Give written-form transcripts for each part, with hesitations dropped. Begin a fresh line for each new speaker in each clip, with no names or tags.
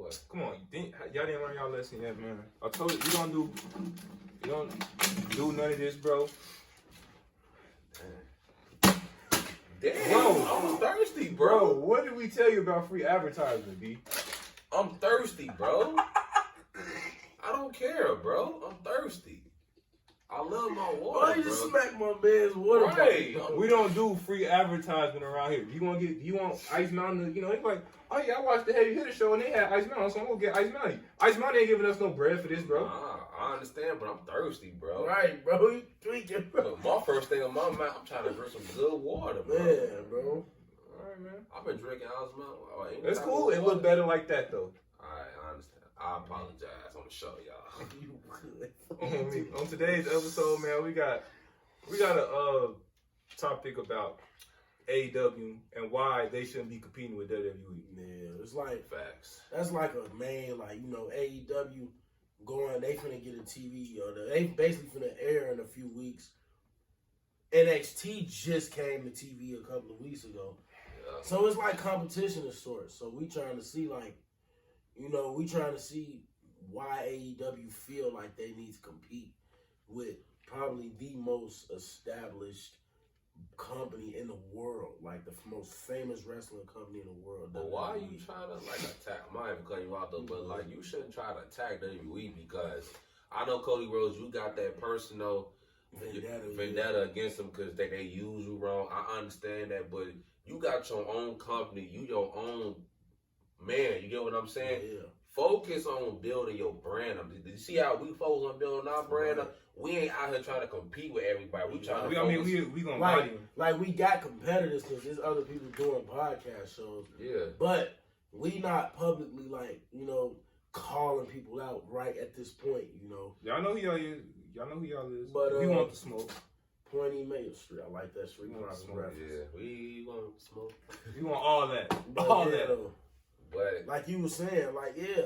What?
Come on, y'all didn't learn y'all lesson yet, man. I told you, you don't do none of this, bro.
Damn,
Bro,
I'm thirsty,
Bro,
bro.
what did we tell you about free advertisement, B?
I'm thirsty, bro. I don't care, bro. I'm thirsty. I love my water,
Why you
bro.
just smack my man's water
Right.
bottle?
We don't do free advertisement around here. You want Ice Mountain? You know, it's like, oh yeah, I watched the Heavy Hitter show and they had Ice Mountain, so I'm gonna get Ice Mountain. Ice Mountain ain't giving us no bread for this, bro.
Nah, I understand, but I'm thirsty, bro.
Right, bro. You tweaking, bro.
Look, my first thing in my mouth, I'm trying to drink some good water, bro.
Yeah, bro.
All right, man.
I've been drinking Ice Mountain.
It's cool. It look better like that though.
Alright, I understand. I apologize on the show, y'all.
You good.
On today's episode, man, we got a topic about AEW and why they shouldn't be competing with WWE.
Yeah, it's like
Facts.
that's like a main, like, you know, AEW going, they finna get a TV, or they basically finna air in a few weeks. NXT just came to TV a couple of weeks ago.
Yeah.
So it's like competition of sorts. So we trying to see, like, you know, we trying to see why AEW feel like they need to compete with probably the most established company in the world, like the most famous wrestling company in the world.
But why are you
WWE.
trying to like attack? I might even cut you out though, but like you shouldn't try to attack WWE because I know Cody Rhodes, you got that personal vendetta against them because they use you wrong. I understand that, but you got your own company, you your own man. You get what I'm saying?
Yeah.
Focus on building your brand up. Did you see how we focus on building our brand up? We ain't out here trying to compete with everybody. We trying to focus.
we gonna body them.
Like we got competitors because there's other people doing podcast shows.
Yeah.
But we not publicly, like, you know, calling people out right at this point, you know.
Y'all know who y'all is. Y'all know who y'all is.
But,
we want the smoke.
Pointy Maple Street. I like that street.
We want
Crossing
smoke,
reference.
Yeah. We want smoke.
We want all that.
But
All
yeah,
that.
though,
But
like you were saying, like, yeah,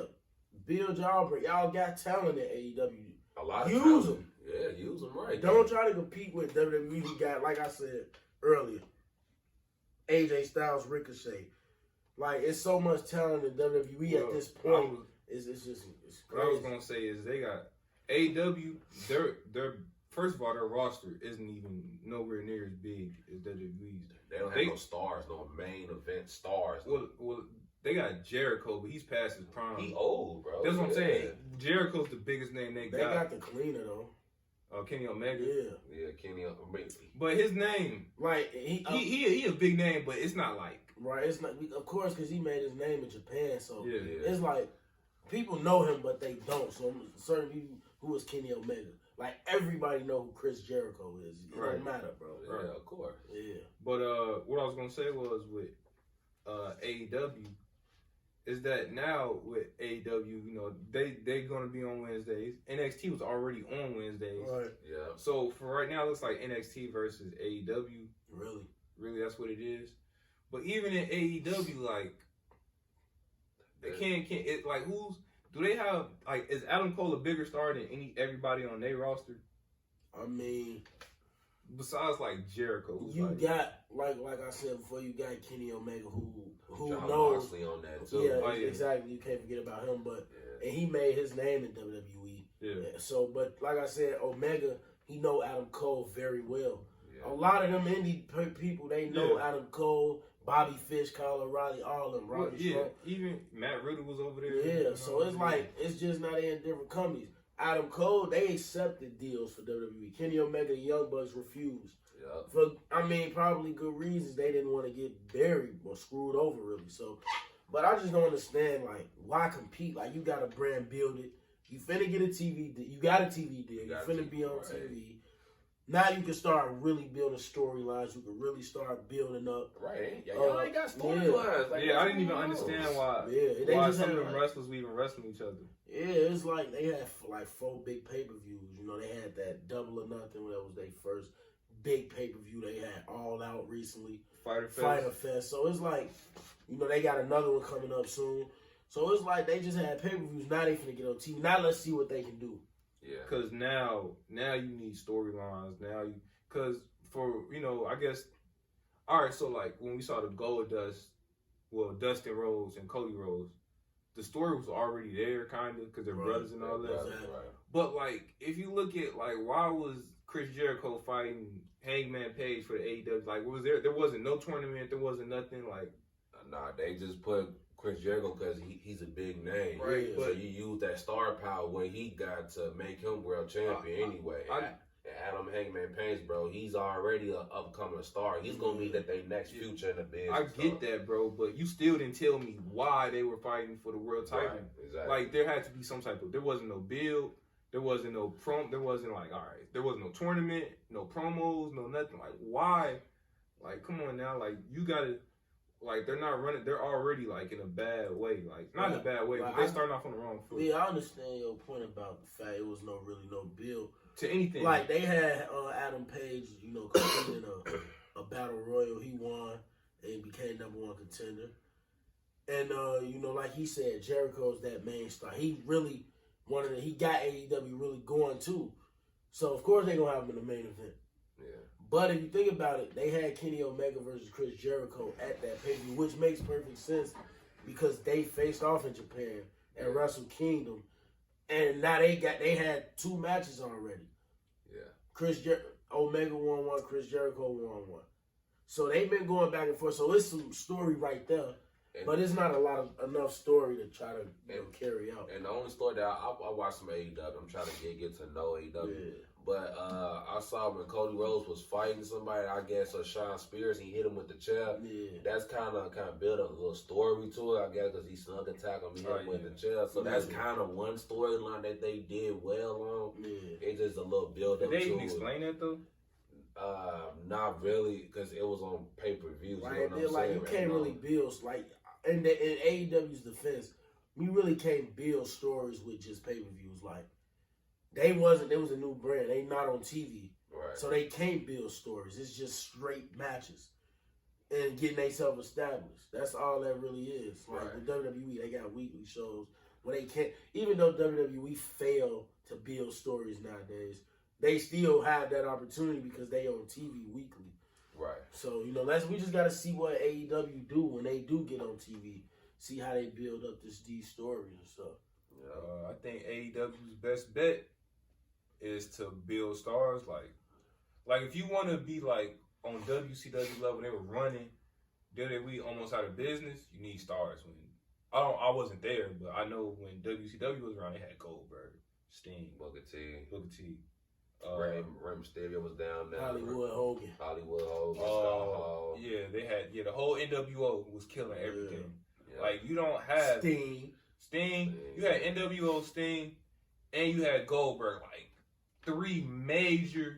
build y'all brand. Y'all got talent at AEW.
a lot of
Use
times-
them.
Yeah, use them right.
Don't try to compete with WWE who got, like I said earlier, AJ Styles, Ricochet. Like, it's so much talent in WWE at this point. It's just it's
What I was
crazy.
gonna say is they got AEW. Their first of all, their roster isn't even nowhere near as big as WWE's.
They don't have no stars, no main event stars.
Well, they got Jericho, but he's past his prime.
He old, bro.
That's what I'm saying. Jericho's the biggest name they
They
got.
got the cleaner though.
Kenny Omega.
Yeah,
Yeah, Kenny.
But his name,
like
he a big name, but it's not like.
right. It's not, of course, because he made his name in Japan, so
Yeah.
it's like people know him, but they don't. So certain people, who is Kenny Omega? Like everybody know who Chris Jericho is. It
Right.
don't matter, bro.
Yeah,
Right.
of course.
Yeah.
But what I was gonna say was with AEW is that now with AEW, you know, they gonna be on Wednesdays. NXT was already on Wednesdays.
Right.
Yeah.
So for right now, it looks like NXT versus AEW.
Really.
Really, that's what it is. But even in AEW, like they can't it like do they have like is Adam Cole a bigger star than everybody on their roster
I mean,
besides like Jericho?
you
like,
got like I said before, you got Kenny Omega who
John
knows.
Moxley on that too.
Yeah,
Oh, yeah.
exactly. You can't forget about him, but
Yeah.
and he made his name in WWE.
yeah.
So, but like I said, Omega, he know Adam Cole very well.
Yeah.
A lot of them indie people, they know
Yeah.
Adam Cole, Bobby Fish, Kyle O'Reilly, all of them.
Well,
Robbie
yeah,
Strong.
even Matt Riddle was over there.
Yeah,
you know,
so it's like it's just not in different companies. Adam Cole, they accepted deals for WWE. Kenny Omega, the Young Bucks refused.
Yeah.
For probably good reasons. They didn't want to get buried or screwed over, really. So, but I just don't understand, like, why compete? Like, you got a brand, build it. You finna get a TV deal. You got a TV deal. You finna be on TV. Now you can start really building storylines. You can really start building up.
Right. Y'all ain't got storylines.
Yeah,
Like,
I didn't even understand why.
Yeah, they
why
just
some
had,
of them
like,
wrestlers were even wrestling each other.
Yeah, it's like they had like 4 big pay-per-views. You know, they had that Double or Nothing. That was their first big pay-per-view. They had All Out recently.
Fighter Fest.
Fighter Fest. So it's like, you know, they got another one coming up soon. So it's like they just had pay-per-views. Now they finna get on TV. Now let's see what they can do.
Yeah.
Because now you need storylines. Because for, you know, I guess, all right, so like when we saw the Gold Dust, well, Dustin Rhodes and Cody Rhodes, the the story was already there, kind of, because they're brothers and all that.
Right.
But like, if you look at like, why was Chris Jericho fighting Hangman Page for the AEW? Like, was there wasn't no tournament, there wasn't nothing like.
Nah, they just put Chris Jericho because he's a big name.
Right,
So
but
you use that star power when he got to make him world champion anyway. Adam Hangman Page, bro, he's already an upcoming star. He's gonna be their next future in the business.
I get that, bro, but you still didn't tell me why they were fighting for the world title.
Right, exactly.
Like, there had to be some type of. There wasn't no build. There wasn't no there wasn't like, all right, there wasn't no tournament, no promos, no nothing. Like, why? Like, come on now, like, you gotta. Like, they're not running. They're already like in a bad way. Like, not in a bad way, but they're starting off on the wrong foot.
Yeah, I understand your point about the fact it was no build
to anything.
Like, they had Adam Page, competing in a battle royal. He won and became #1 contender. And like he said, Jericho's that main star. He really he got AEW really going too. So of course they're gonna have him in the main event.
Yeah.
But if you think about it, they had Kenny Omega versus Chris Jericho at that pay-per-view, which makes perfect sense because they faced off in Japan at Wrestle Kingdom, and now they had 2 matches already.
Yeah.
Omega won 1, Chris Jericho won 1. So they've been going back and forth. So it's some story right there, but it's not enough story to try to carry out.
And the only story that I watched some AEW, I'm trying to get to know AEW.
Yeah.
But I saw when Cody Rhodes was fighting somebody, I guess, or Sean Spears, he hit him with the chair.
Yeah.
That's kind of built up a little story to it, I guess, because he slung attack him, he hit him with the chair. So that's kind of one storyline that they did well on.
Yeah.
It's just a little build up to it.
Did they even explain that though?
Not really, because it was on pay-per-views.
Right,
You know what I'm
like
saying?
you can't really build in AEW's defense, we really can't build stories with just pay-per-views. Like it was a new brand. They not on TV.
Right.
So they can't build stories. It's just straight matches and getting themselves established. That's all that really is. Like
Right.
the WWE, they got weekly shows where they can't. Even though WWE fail to build stories nowadays, they still have that opportunity because they on TV weekly.
Right.
So we just got to see what AEW do when they do get on TV. See how they build up these stories and stuff.
Yeah.
I think AEW's best bet is to build stars. Like if you want to be like on WCW level, they were running WWE almost out of business. You need stars. When I wasn't there, but I know when WCW was around, they had Goldberg, Sting,
Booker T.
Rey
Mysterio was down there.
Hollywood Hogan.
Scott
they had the whole NWO was killing everything.
Yeah.
Like, you don't have
Sting.
You had NWO, Sting, and you had Goldberg. Like 3 major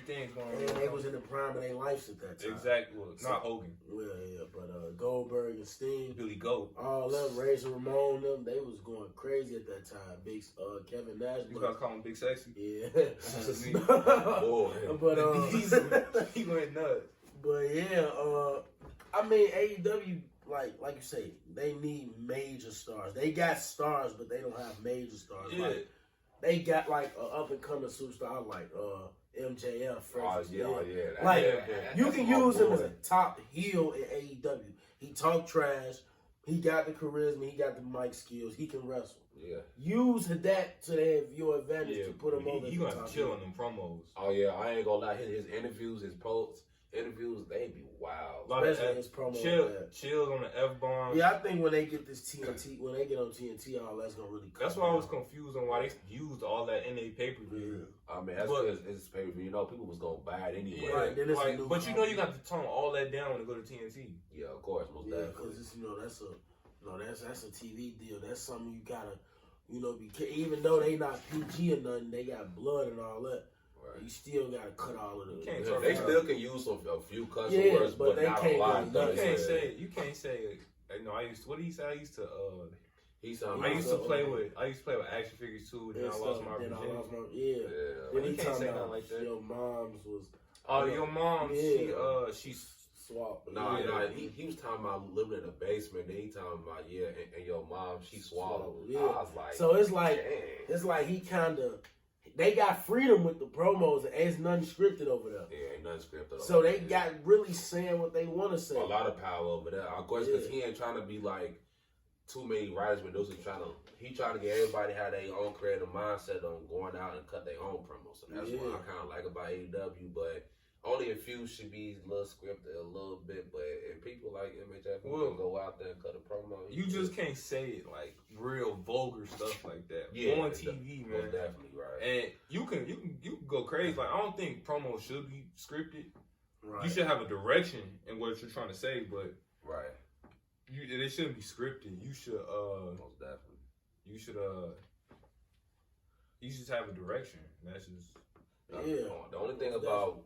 things going on.
And they was in the prime of their lives at that time.
Exactly. Well, not Hogan.
Well, yeah, but Goldberg and Sting,
Billy Goat.
all them, Razor Ramon, them, they was going crazy at that time. Big Kevin Nash.
You about to call him Big Sexy?
Yeah.
Boy.
But
he went nuts.
But yeah, I mean AEW, like you say, they need major stars. They got stars, but they don't have major stars.
Yeah.
Like, they got like an up and coming superstar like MJF. You can use him as a top heel in AEW. He talk trash. He got the charisma. He got the mic skills. He can wrestle.
Yeah.
Use that to your advantage to put him over.
He gonna chill in them promos.
Oh yeah, I ain't gonna lie. His interviews, his posts, they be wild.
Especially his promos.
Chills on the F-bomb.
Yeah, I think when they get this TNT, when they get on TNT, all that's gonna really.
That's why I was confused on why they used all that in their pay-per-view.
I mean, that's because it's pay-per-view. People was gonna buy it anyway.
Yeah, right, then
but you got to tone all that down when you go to TNT.
Yeah, of course, most definitely.
Because that's a TV deal. That's something you gotta, even though they not PG or nothing, they got blood and all that. Right. You still gotta cut all of it.
They still can use a few cuss words,
but
not a lot.
You can't say. What did he say? I used to play with action figures too, and I lost my virginity.
Then he
can't say nothing like that.
Your mom's was.
Your mom. She's
swapped.
He was talking about living in a basement. Then he talking about and your mom she swallowed.
Yeah.
I was like,
so it's like he kind of. They got freedom with the promos, and it's nothing scripted over there.
Yeah, ain't nothing scripted.
So they got really saying what they want to say.
A lot of power over there. Of course, because he ain't trying to be like too many writers, producers he trying to get everybody have their own creative mindset on going out and cut their own promos. So that's what I kind of like about AEW, but only a few should be a little scripted a little bit. But if people like MHF can go out there and cut a promo,
you just can't say it like real vulgar stuff like that on TV, man.
Definitely right.
And you can go crazy. Like I don't think promos should be scripted.
Right.
You should have a direction in what you're trying to say, but
right.
They shouldn't be scripted. You should
most definitely.
You should have a direction. That's just
The only thing about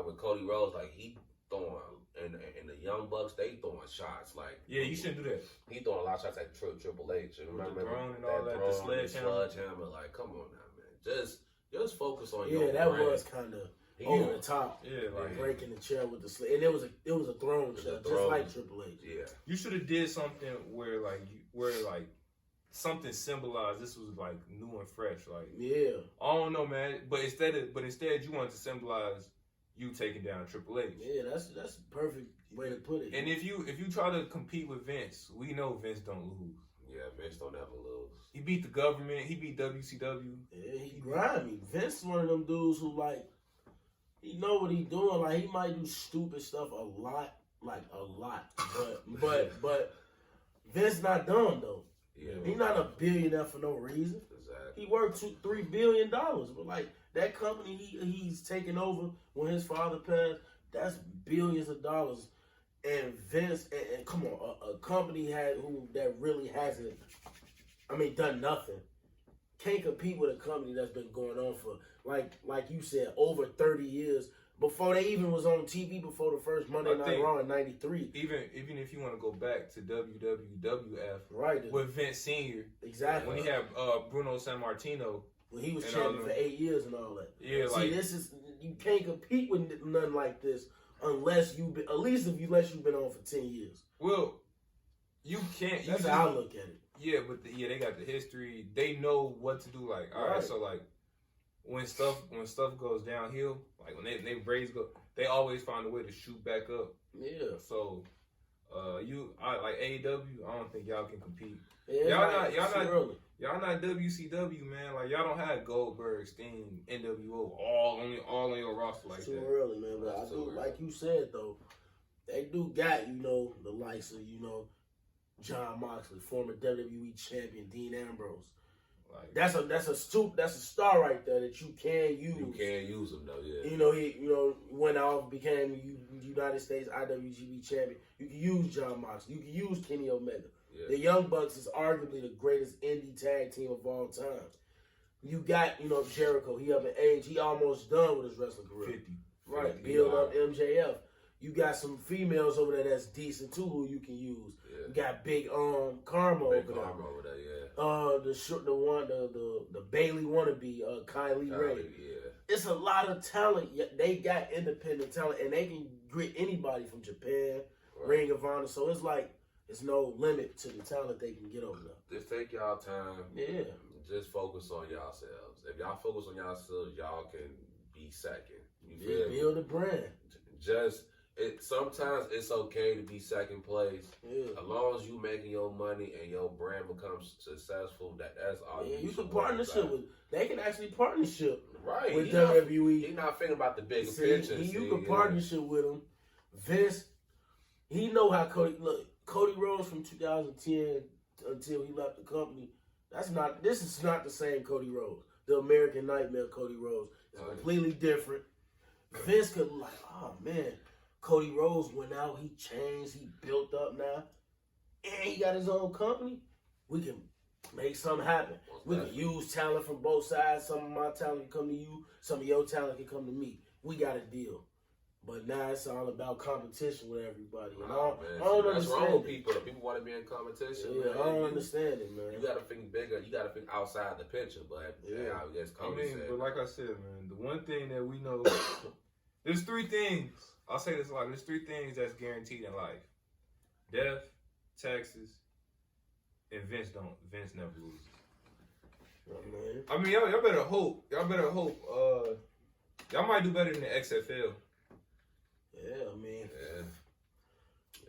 with Cody Rhodes, like he throwing and the Young Bucks, they throwing shots like
you shouldn't do that.
He throwing a lot of shots at Triple H. And remember
the throne and all that, the
sledgehammer. Like, come on now, man. Just focus on your
that
brand.
was kind of over the top.
Yeah, like
breaking the chair with the sled, and it was a throne shot, just like Triple H.
Yeah,
you should have did something where something symbolized this was like new and fresh. Like I don't know, man. But instead you wanted to symbolize you taking down Triple H.
Yeah, that's a perfect way to put it.
And if you try to compete with Vince, we know Vince don't lose.
Yeah, Vince don't ever lose.
He beat the government. He beat WCW.
Yeah, he grimy. Vince is one of them dudes who he know what he doing. Like he might do stupid stuff a lot. But Vince not dumb though.
Yeah,
he's not a billionaire for no reason.
Exactly.
He worked $3 billion, but like that company he's taking over when his father passed, that's billions of dollars. And Vince, and come on, a company that really hasn't, done nothing, can't compete with a company that's been going on for like you said over 30 years. Before they even was on TV, before the first Monday Night Raw in '93.
Even if you want to go back to WWF,
right?
With Vince Sr.
Exactly.
When he had Bruno Sammartino.
When he was champion for 8 years and all that.
Yeah,
you can't compete with nothing like this unless you've been on for 10 years.
Well, you can't.
That's how I look at it.
Yeah, but they got the history. They know what to do. Like, all right, so like. When stuff goes downhill, like when they raise go, they always find a way to shoot back up.
Yeah.
So, like AEW, I don't think y'all can compete.
Yeah,
y'all not WCW, man. Like y'all don't have Goldberg, Sting, NWO all on your roster like that.
Too early, man. But I do, like you said though, they do got the likes of John Moxley, former WWE champion Dean Ambrose. Like, that's a star right there that you can use.
You can use him though, yeah.
He went off, became United States IWGP champion. You can use John Moxley. You can use Kenny Omega. Yeah. The Young Bucks is arguably the greatest indie tag team of all time. You got Jericho. He up in age. He almost done with his wrestling career.
50.
Right. Build up MJF. You got some females over there that's decent too who you can use. Yeah. You got Big Karma over there. Yeah. The Bailey wannabe, Kylie Ray. Yeah. It's a lot of talent. They got independent talent and they can grit anybody from Japan, Ring of Honor. So it's like there's no limit to the talent they can get over there.
Just take y'all time.
Yeah.
Just focus on yourselves. If y'all focus on yourselves, y'all can be second. You feel me?
Build a brand.
Sometimes it's okay to be second place.
Yeah.
As long as you making your money and your brand becomes successful, that's all
you can partnership with. They can actually partnership with
WWE. He's not thinking about the bigger picture.
You can partnership with him. Vince, he know how Cody Rhodes from 2010 until he left the company. This is not the same Cody Rhodes. The American Nightmare Cody Rhodes is completely different. Vince could be like, oh man, Cody Rhodes went out, he changed, he built up now, and he got his own company. We can make something happen. We can use talent from both sides. Some of my talent can come to you, some of your talent can come to me. We got a deal. But now it's all about competition with everybody. And I don't
that's
understand
wrong with people. People want to be in competition.
Yeah, man. I don't understand it, man.
You got to think bigger. You got to think outside the picture. But I guess
but like I said, man, the one thing that we know, there's three things. I'll say this a lot. There's three things that's guaranteed in life: death, taxes, and Vince never loses. I mean, y'all better hope. Y'all might do better than the XFL.
Yeah, I mean,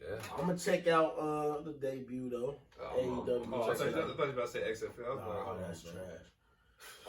Yeah.
I'm gonna check out the debut though. AEW.
I thought you were about to say XFL. I was like,
Oh, that's trash.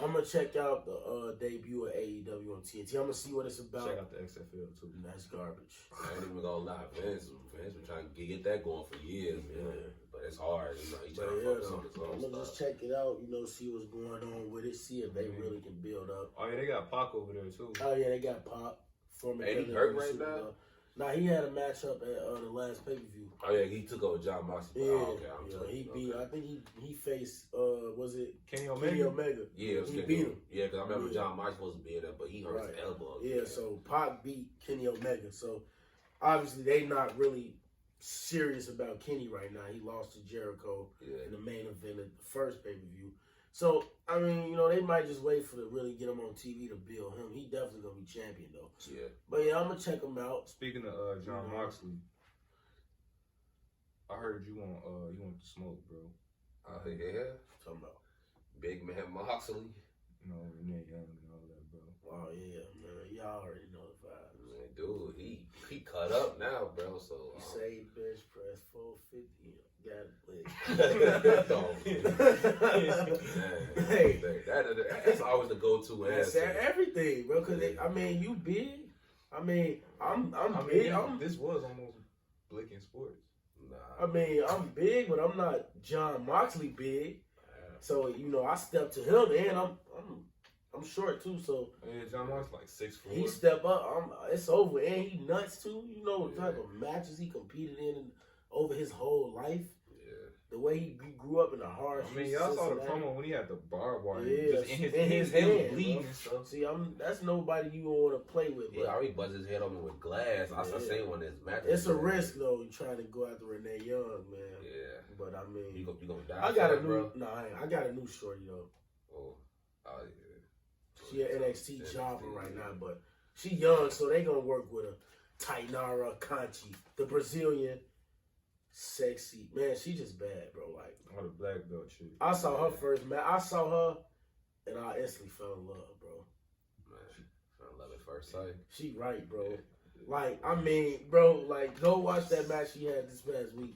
I'm gonna check out the debut of AEW on TNT. I'm gonna see what it's about.
Check out the XFL too.
That's garbage.
I ain't even gonna lie, Vince been trying to get that going for years, man. But it's hard, you know. He trying to focus on his
I'm
own
gonna just
stuff.
check it out, you know, see what's going on with it, see if they really can build up.
Oh yeah, they got Pac over there too.
Oh yeah, they got Pop.
Ain't he hurt right now?
Nah, he had a matchup at the last pay-per-view.
Oh yeah, he took over John Moxley.
Yeah,
Oh, okay,
he beat. I think he faced. Was it
Kenny Omega?
Kenny Omega?
Yeah, it was
he
Kenny.
beat him.
Yeah, because I remember John Moxley supposed to be in there, but he hurt his elbow.
Yeah, so Pac beat Kenny Omega. So obviously they not really serious about Kenny right now. He lost to Jericho in the main event of the first pay-per-view. So, I mean, you know, they might just wait for to really get him on TV to build him. He definitely going to be champion, though.
Yeah.
But, yeah, I'm going to check him out.
Speaking of John Moxley, I heard you want to smoke, bro.
Yeah.
Talking about
Big Man Moxley.
No, Renee Young and all that, bro.
Oh, yeah, man. Y'all already know the vibes.
Man, dude, he cut up now, bro. So
He saved bench press 450. Got
man,
hey,
that's always the go-to answer.
Everything, bro. Because I mean, you big. I mean, I'm big.
Yeah, this was almost Blick in sports.
I mean, I'm big, but I'm not John Moxley big. So you know, I stepped to him, and I'm short too. So
yeah, John Moxley like 6'4".
He step up. It's over, and he nuts too. You know the type of matches he competed in over his whole life. The way he grew up in the hard.
I mean, y'all saw the promo when he had the barbed wire.
Yeah,
just in his head bleeding and stuff.
See, that's nobody you want to play with.
He already buzzed his head open with glass. I saw saying one of his matches.
It's a risk though, trying to go after Renee Young, man.
Yeah,
but I mean,
you gonna die.
I got a new, I got a new shorty though.
Oh yeah.
She an NXT jobber right now, but she young, so they gonna work with her. Tainara Conti, the Brazilian. Sexy man, she just bad, bro. Like
the black belt shit.
I saw her first match. I saw her, and I instantly fell in love, bro.
Man, she fell in love at first sight.
She right, bro. Like I mean, bro, like go watch that match she had this past week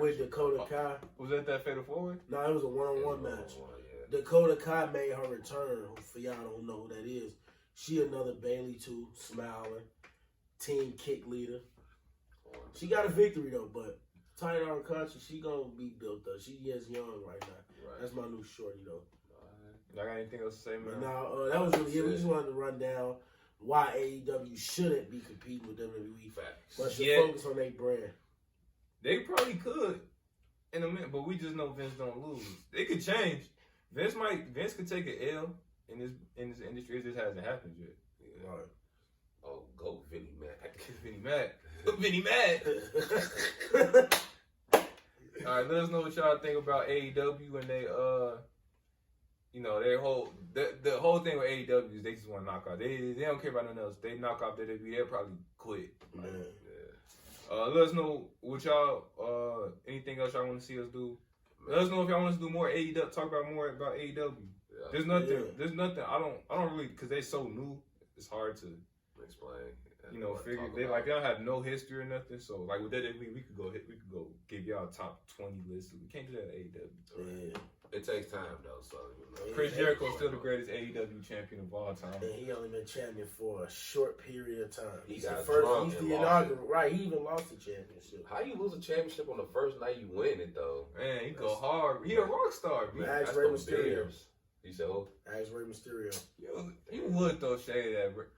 with Dakota Kai.
Was that Fatal 4-Way?
No, it was a one-on-one match. Dakota Kai made her return. For y'all don't know who that is, she another Bailey too, smiling, team kick leader. She got a victory though, but. Tainara Conti, she gonna be built up. She is young right now. Right. That's my new shorty though.
Y'all got anything else to say, man?
No, that was really it. We just wanted to run down why AEW shouldn't be competing with WWE.
Facts.
But should focus on their brand.
They probably could in a minute, but we just know Vince don't lose. It could change. Vince could take an L in this industry. It just hasn't happened yet.
Yeah. Right.
Oh, go Vinnie Mac.
Vinnie Mac. Vinnie Mac. All right, let us know what y'all think about AEW and they, you know, their whole the whole thing with AEW is they just want to knock out. They don't care about nothing else. They knock out WWE, they'll probably quit.
Man.
Let us know what y'all anything else y'all want to see us do. Let us know if y'all want us to do more AEW. Talk about more about AEW. Yeah. There's nothing. I don't really because they so new. It's hard to
explain.
You know, figure they don't have no history or nothing. So like with that, we could go give y'all top 20 lists. We can't do that at AEW.
Yeah.
It takes time though. So you know,
Chris Jericho is still the greatest AEW champion of all time.
And he only been champion for a short period of time.
He's
the
first.
He's the inaugural. Right. He even lost the championship.
How you lose a championship on the first night you win it though?
Man, he go hard. He a rock star. Man.
Ask Rey Mysterio.
You said who?
Ask Rey Mysterio.
You would throw shade at that.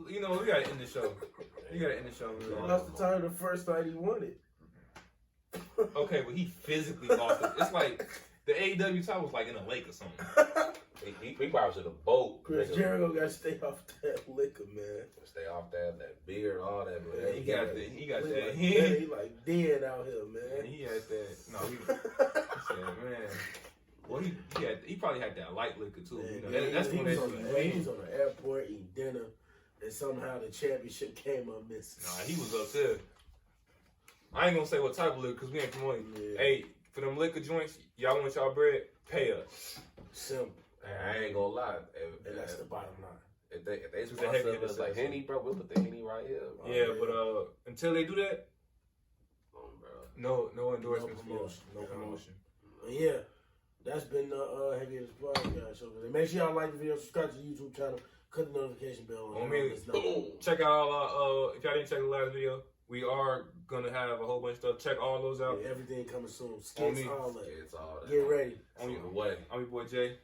You know, we gotta end the show. You gotta end the show.
He lost the title the first night he won it.
Okay, but he physically lost it. It's like the AEW title was like in a lake or something.
He probably should have boat.
Chris Jericho got to stay off that liquor, man.
Stay off that beer, all that, man.
He got that.
He like Den out here, man.
He had that. No, he said, man. Well, he probably had that light liquor too.
Man,
you know, that's when
he was on the airport eating dinner, and somehow the championship came up missing.
Nah, he was up there. I ain't gonna say what type of liquor because we ain't promoting.
Yeah.
Hey, for them liquor joints, y'all want y'all bread? Pay us.
Simple.
I ain't gonna lie.
And that's the bottom line.
If they sponsor us like Henny, bro, we'll put the Henny right here.
Yeah, but until they do that, No endorsements.
No
No promotion.
But yeah, that's been the Heavy Hitters podcast. So make sure y'all like the video, subscribe to the YouTube channel, click the notification bell.
Check out all our, if y'all didn't check the last video, we are gonna have a whole bunch of stuff. Check all those out.
Yeah, everything coming soon. Skits, all that.
It's all that.
Get ready.
I'm your boy Jay.